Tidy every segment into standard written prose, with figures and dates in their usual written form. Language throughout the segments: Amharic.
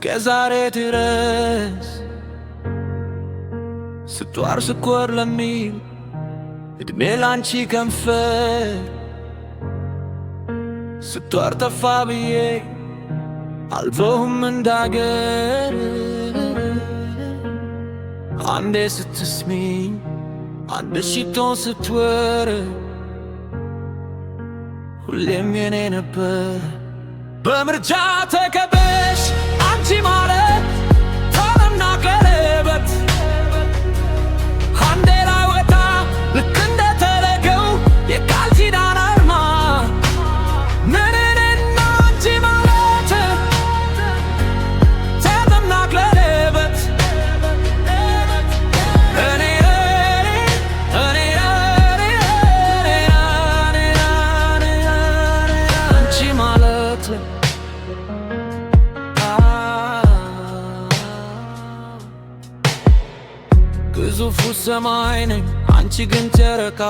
እስከዛሬ ድረስ ስትዋር ስኮር ለሚል እድሜ ላንቺ ከንፈር ስትዋር ጠፋ ብዬ አልፎህም እንዳገር አንዴ ስትስሚኝ አንድ ሽቶን ስትወር ሁሌም የኔ ነበር በምርጫ ተከበሽ አንቺ ማለት ታለምና ቀለበት አንዴ ላወጣ ልክ እንደተለገው የቃል ኪዳን አርማ ምንንና አንቺ ማለት ታለምና ቀለበት አንቺ ማለት ግዙፉ ሰማይ ነኝ አንቺ ግን ጨረቃ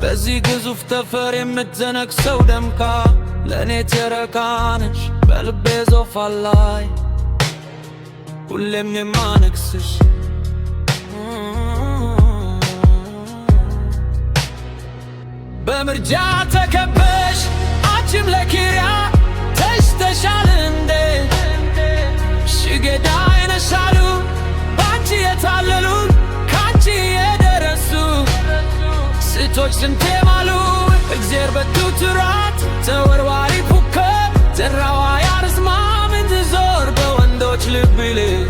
በዚህ ግዙፍ ጠፈር የምትዘነቅ ሰው ደምቃ ለእኔ ጨረቃ ነሽ በልቤ ዙፋን ላይ ሁሌም የማነግስሽ በምርጫ ተከበሽ አንቺም ለኪሪያ ተሽተሻል እንዴ ሽገዳ አይነሻሉ ባንቺ የታለሉ ካንቺ የደረሱ ስቶች ስንቴ ማሉ እግዜር በቱትራት ተወርዋሪ ፉከር ዘራዋ ያርስማ ምን ትዞር በወንዶች ልብ ይልቅ